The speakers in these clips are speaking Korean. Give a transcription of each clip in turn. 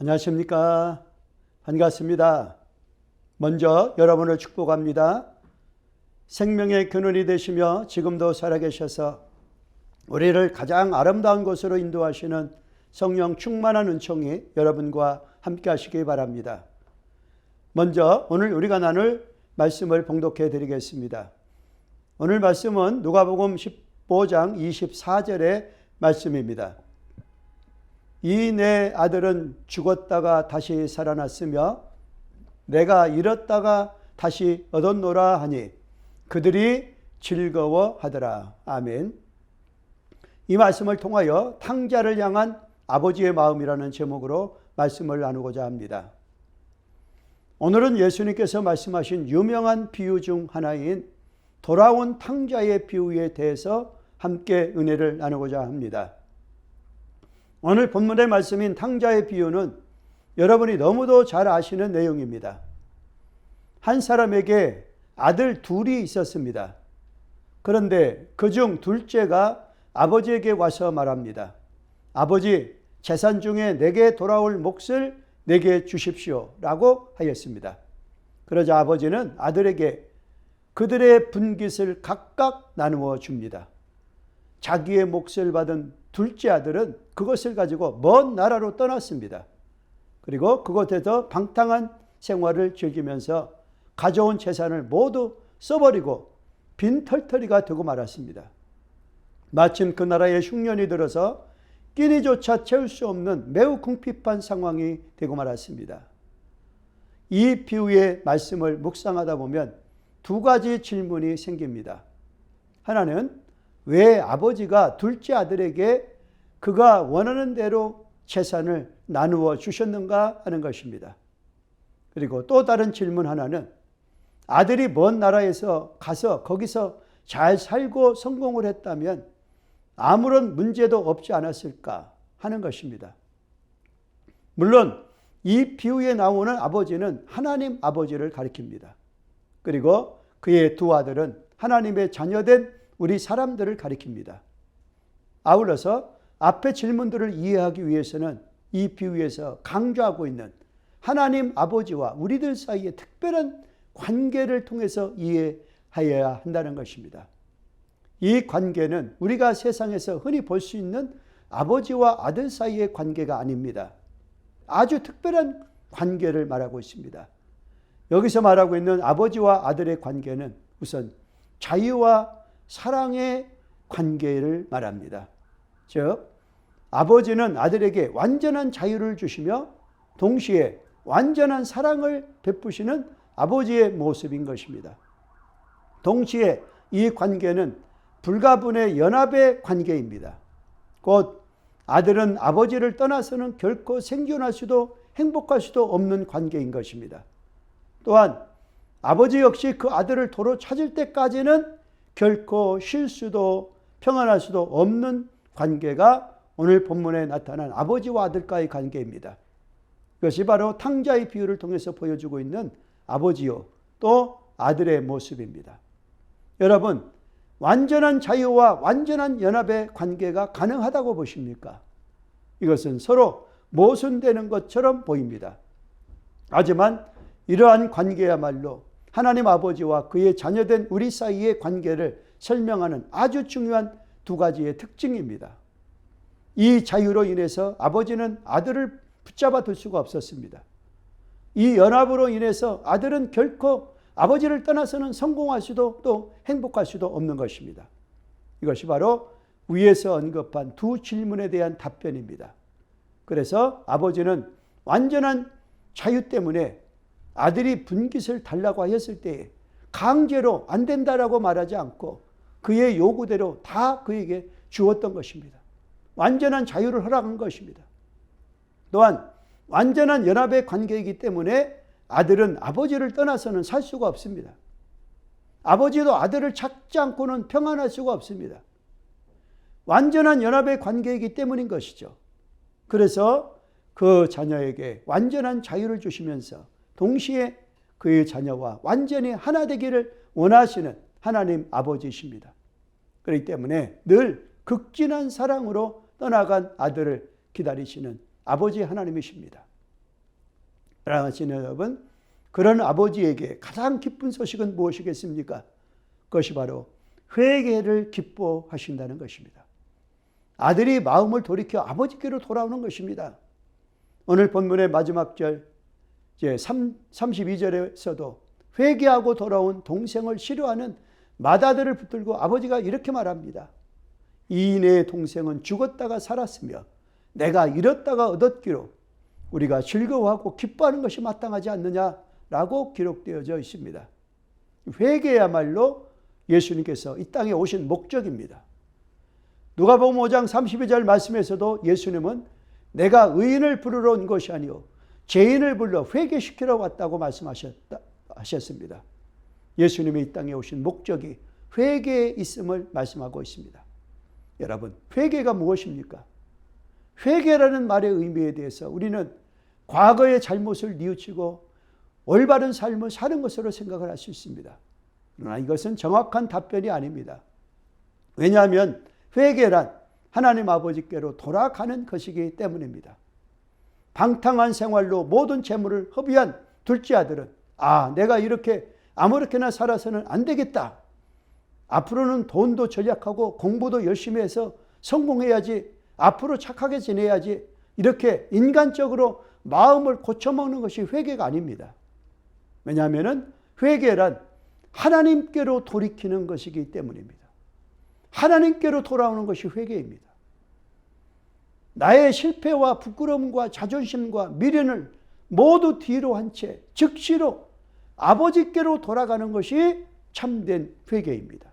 안녕하십니까. 반갑습니다. 먼저 여러분을 축복합니다. 생명의 근원이 되시며 지금도 살아계셔서 우리를 가장 아름다운 곳으로 인도하시는 성령 충만한 은총이 여러분과 함께 하시기 바랍니다. 먼저 오늘 우리가 나눌 말씀을 봉독해 드리겠습니다. 오늘 말씀은 누가복음 15장 24절의 말씀입니다. 이 내 아들은 죽었다가 다시 살아났으며 내가 잃었다가 다시 얻었노라 하니 그들이 즐거워하더라. 아멘. 이 말씀을 통하여 탕자를 향한 아버지의 마음이라는 제목으로 말씀을 나누고자 합니다. 오늘은 예수님께서 말씀하신 유명한 비유 중 하나인 돌아온 탕자의 비유에 대해서 함께 은혜를 나누고자 합니다. 오늘 본문의 말씀인 탕자의 비유는 여러분이 너무도 잘 아시는 내용입니다. 한 사람에게 아들 둘이 있었습니다. 그런데 그중 둘째가 아버지에게 와서 말합니다. 아버지, 재산 중에 내게 돌아올 몫을 내게 주십시오 라고 하였습니다. 그러자 아버지는 아들에게 그들의 분깃을 각각 나누어 줍니다. 자기의 몫을 받은 둘째 아들은 그것을 가지고 먼 나라로 떠났습니다. 그리고 그곳에서 방탕한 생활을 즐기면서 가져온 재산을 모두 써버리고 빈털터리가 되고 말았습니다. 마침 그 나라에 흉년이 들어서 끼니조차 채울 수 없는 매우 궁핍한 상황이 되고 말았습니다. 이 비유의 말씀을 묵상하다 보면 두 가지 질문이 생깁니다. 하나는 왜 아버지가 둘째 아들에게 그가 원하는 대로 재산을 나누어 주셨는가 하는 것입니다. 그리고 또 다른 질문 하나는 아들이 먼 나라에서 가서 거기서 잘 살고 성공을 했다면 아무런 문제도 없지 않았을까 하는 것입니다. 물론 이 비유에 나오는 아버지는 하나님 아버지를 가리킵니다. 그리고 그의 두 아들은 하나님의 자녀된 우리 사람들을 가리킵니다. 아울러서 앞의 질문들을 이해하기 위해서는 이 비유에서 강조하고 있는 하나님 아버지와 우리들 사이의 특별한 관계를 통해서 이해하여야 한다는 것입니다. 이 관계는 우리가 세상에서 흔히 볼 수 있는 아버지와 아들 사이의 관계가 아닙니다. 아주 특별한 관계를 말하고 있습니다. 여기서 말하고 있는 아버지와 아들의 관계는 우선 자유와 사랑의 관계를 말합니다. 즉, 아버지는 아들에게 완전한 자유를 주시며 동시에 완전한 사랑을 베푸시는 아버지의 모습인 것입니다. 동시에 이 관계는 불가분의 연합의 관계입니다. 곧 아들은 아버지를 떠나서는 결코 생존할 수도 행복할 수도 없는 관계인 것입니다. 또한 아버지 역시 그 아들을 도로 찾을 때까지는 결코 쉴 수도 평안할 수도 없는 관계가 오늘 본문에 나타난 아버지와 아들과의 관계입니다. 이것이 바로 탕자의 비유를 통해서 보여주고 있는 아버지요 또 아들의 모습입니다. 여러분, 완전한 자유와 완전한 연합의 관계가 가능하다고 보십니까? 이것은 서로 모순되는 것처럼 보입니다. 하지만 이러한 관계야말로 하나님 아버지와 그의 자녀된 우리 사이의 관계를 설명하는 아주 중요한 두 가지의 특징입니다. 이 자유로 인해서 아버지는 아들을 붙잡아 둘 수가 없었습니다. 이 연합으로 인해서 아들은 결코 아버지를 떠나서는 성공할 수도 또 행복할 수도 없는 것입니다. 이것이 바로 위에서 언급한 두 질문에 대한 답변입니다. 그래서 아버지는 완전한 자유 때문에 아들이 분깃을 달라고 하였을 때에 강제로 안 된다라고 말하지 않고 그의 요구대로 다 그에게 주었던 것입니다. 완전한 자유를 허락한 것입니다. 또한 완전한 연합의 관계이기 때문에 아들은 아버지를 떠나서는 살 수가 없습니다. 아버지도 아들을 찾지 않고는 평안할 수가 없습니다. 완전한 연합의 관계이기 때문인 것이죠. 그래서 그 자녀에게 완전한 자유를 주시면서 동시에 그의 자녀와 완전히 하나 되기를 원하시는 하나님 아버지이십니다. 그렇기 때문에 늘 극진한 사랑으로 떠나간 아들을 기다리시는 아버지 하나님이십니다. 사랑하시는 여러분, 그런 아버지에게 가장 기쁜 소식은 무엇이겠습니까? 그것이 바로 회개를 기뻐하신다는 것입니다. 아들이 마음을 돌이켜 아버지께로 돌아오는 것입니다. 오늘 본문의 마지막 절 32절에서도 회개하고 돌아온 동생을 싫어하는 맏아들을 붙들고 아버지가 이렇게 말합니다. 내 동생은 죽었다가 살았으며 내가 잃었다가 얻었기로 우리가 즐거워하고 기뻐하는 것이 마땅하지 않느냐라고 기록되어져 있습니다. 회개야말로 예수님께서 이 땅에 오신 목적입니다. 누가복음 5장 32절 말씀에서도 예수님은 내가 의인을 부르러 온 것이 아니요 죄인을 불러 회개시키러 왔다고 말씀하셨습니다. 예수님이 이 땅에 오신 목적이 회개에 있음을 말씀하고 있습니다. 여러분, 회개가 무엇입니까? 회개라는 말의 의미에 대해서 우리는 과거의 잘못을 뉘우치고 올바른 삶을 사는 것으로 생각을 할 수 있습니다. 그러나 이것은 정확한 답변이 아닙니다. 왜냐하면 회개란 하나님 아버지께로 돌아가는 것이기 때문입니다. 방탕한 생활로 모든 재물을 허비한 둘째 아들은 내가 이렇게 아무렇게나 살아서는 안 되겠다. 앞으로는 돈도 절약하고 공부도 열심히 해서 성공해야지. 앞으로 착하게 지내야지. 이렇게 인간적으로 마음을 고쳐먹는 것이 회개가 아닙니다. 왜냐하면 회개란 하나님께로 돌이키는 것이기 때문입니다. 하나님께로 돌아오는 것이 회개입니다. 나의 실패와 부끄러움과 자존심과 미련을 모두 뒤로 한 채 즉시로 아버지께로 돌아가는 것이 참된 회개입니다.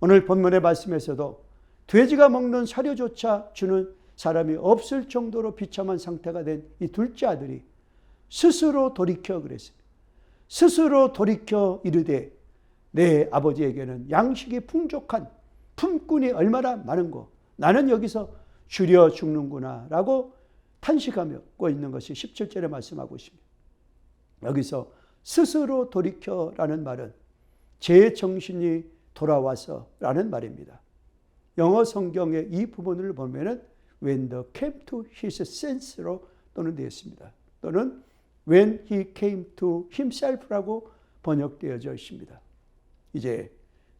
오늘 본문의 말씀에서도 돼지가 먹는 사료조차 주는 사람이 없을 정도로 비참한 상태가 된 이 둘째 아들이 스스로 돌이켜 그랬습니다. 스스로 돌이켜 이르되 내 아버지에게는 양식이 풍족한 품꾼이 얼마나 많은고 나는 여기서 줄여 죽는구나 라고 탄식하며 있는 것이 17절에 말씀하고 있습니다. 여기서 스스로 돌이켜라는 말은 제 정신이 돌아와서 라는 말입니다. 영어 성경의 이 부분을 보면은 when the came to his sense로 또는 되어 있습니다. 또는 when he came to himself라고 번역되어져 있습니다. 이제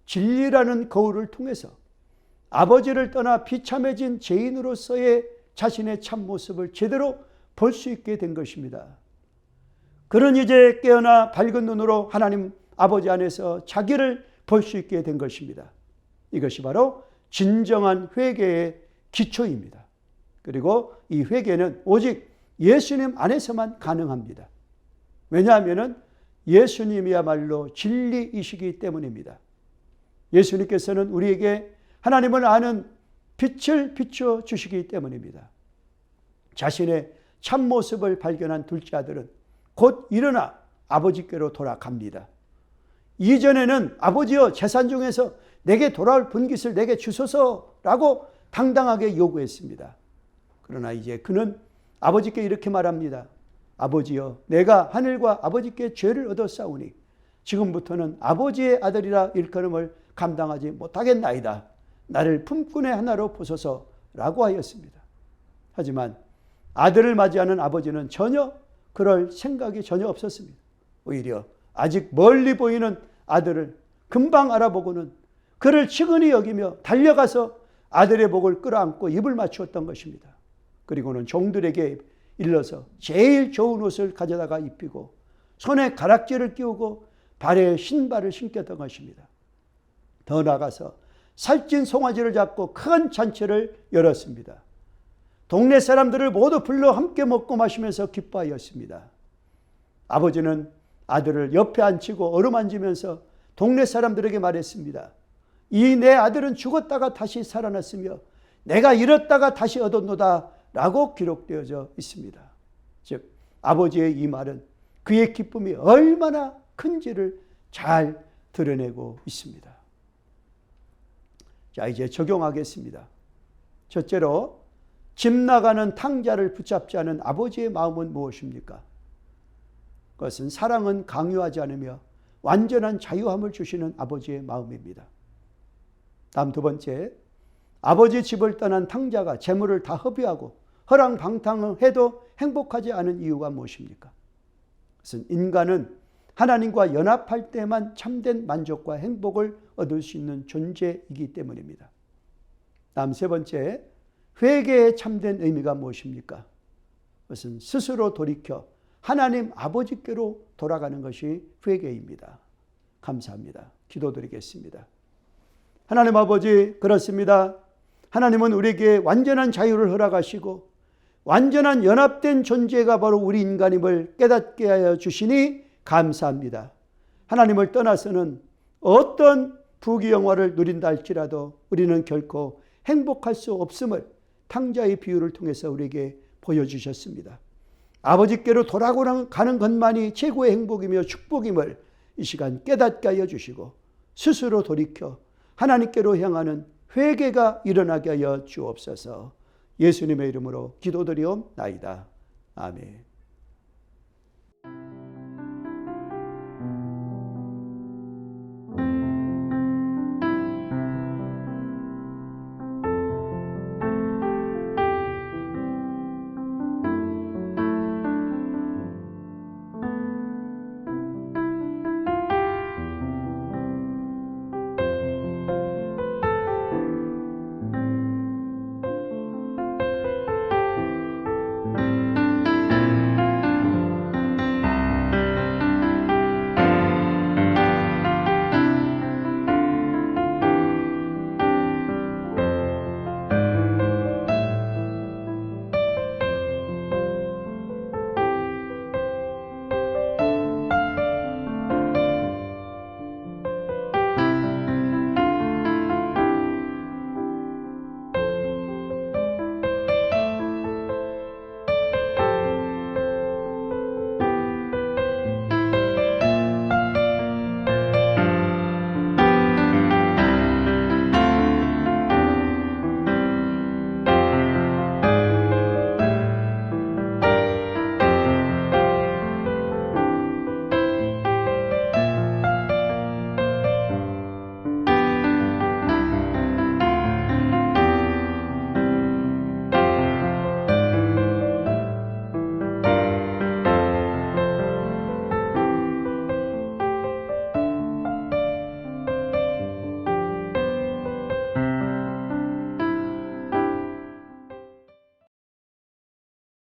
진리라는 거울을 통해서 아버지를 떠나 비참해진 죄인으로서의 자신의 참모습을 제대로 볼 수 있게 된 것입니다. 그는 이제 깨어나 밝은 눈으로 하나님 아버지 안에서 자기를 볼 수 있게 된 것입니다. 이것이 바로 진정한 회개의 기초입니다. 그리고 이 회개는 오직 예수님 안에서만 가능합니다. 왜냐하면 예수님이야말로 진리이시기 때문입니다. 예수님께서는 우리에게 하나님을 아는 빛을 비추어 주시기 때문입니다. 자신의 참모습을 발견한 둘째 아들은 곧 일어나 아버지께로 돌아갑니다. 이전에는 아버지여 재산 중에서 내게 돌아올 분깃을 내게 주소서라고 당당하게 요구했습니다. 그러나 이제 그는 아버지께 이렇게 말합니다. 아버지여 내가 하늘과 아버지께 죄를 얻었사오니 지금부터는 아버지의 아들이라 일컬음을 감당하지 못하겠나이다. 나를 품꾼의 하나로 보소서라고 하였습니다. 하지만 아들을 맞이하는 아버지는 전혀 그럴 생각이 전혀 없었습니다. 오히려 아직 멀리 보이는 아들을 금방 알아보고는 그를 측은히 여기며 달려가서 아들의 목을 끌어안고 입을 맞추었던 것입니다. 그리고는 종들에게 일러서 제일 좋은 옷을 가져다가 입히고 손에 가락지를 끼우고 발에 신발을 신겼던 것입니다. 더 나아가서 살찐 송아지를 잡고 큰 잔치를 열었습니다. 동네 사람들을 모두 불러 함께 먹고 마시면서 기뻐하였습니다. 아버지는 아들을 옆에 앉히고 어루만지면서 동네 사람들에게 말했습니다. 이 내 아들은 죽었다가 다시 살아났으며 내가 잃었다가 다시 얻었노다 라고 기록되어져 있습니다. 즉 아버지의 이 말은 그의 기쁨이 얼마나 큰지를 잘 드러내고 있습니다. 자, 이제 적용하겠습니다. 첫째로 집 나가는 탕자를 붙잡지 않은 아버지의 마음은 무엇입니까? 그것은 사랑은 강요하지 않으며 완전한 자유함을 주시는 아버지의 마음입니다. 다음 두 번째, 아버지 집을 떠난 탕자가 재물을 다 허비하고 허랑방탕해도 행복하지 않은 이유가 무엇입니까? 그것은 인간은 하나님과 연합할 때만 참된 만족과 행복을 얻을 수 있는 존재이기 때문입니다. 다음 세 번째, 회개의 참된 의미가 무엇입니까? 그것은 스스로 돌이켜 하나님 아버지께로 돌아가는 것이 회개입니다. 감사합니다. 기도드리겠습니다. 하나님 아버지, 그렇습니다. 하나님은 우리에게 완전한 자유를 허락하시고 완전한 연합된 존재가 바로 우리 인간임을 깨닫게 하여 주시니 감사합니다. 하나님을 떠나서는 어떤 부귀영화를 누린다 할지라도 우리는 결코 행복할 수 없음을 탕자의 비유를 통해서 우리에게 보여주셨습니다. 아버지께로 돌아가는 것만이 최고의 행복이며 축복임을 이 시간 깨닫게 하여 주시고 스스로 돌이켜 하나님께로 향하는 회개가 일어나게 하여 주옵소서. 예수님의 이름으로 기도드리옵나이다. 아멘.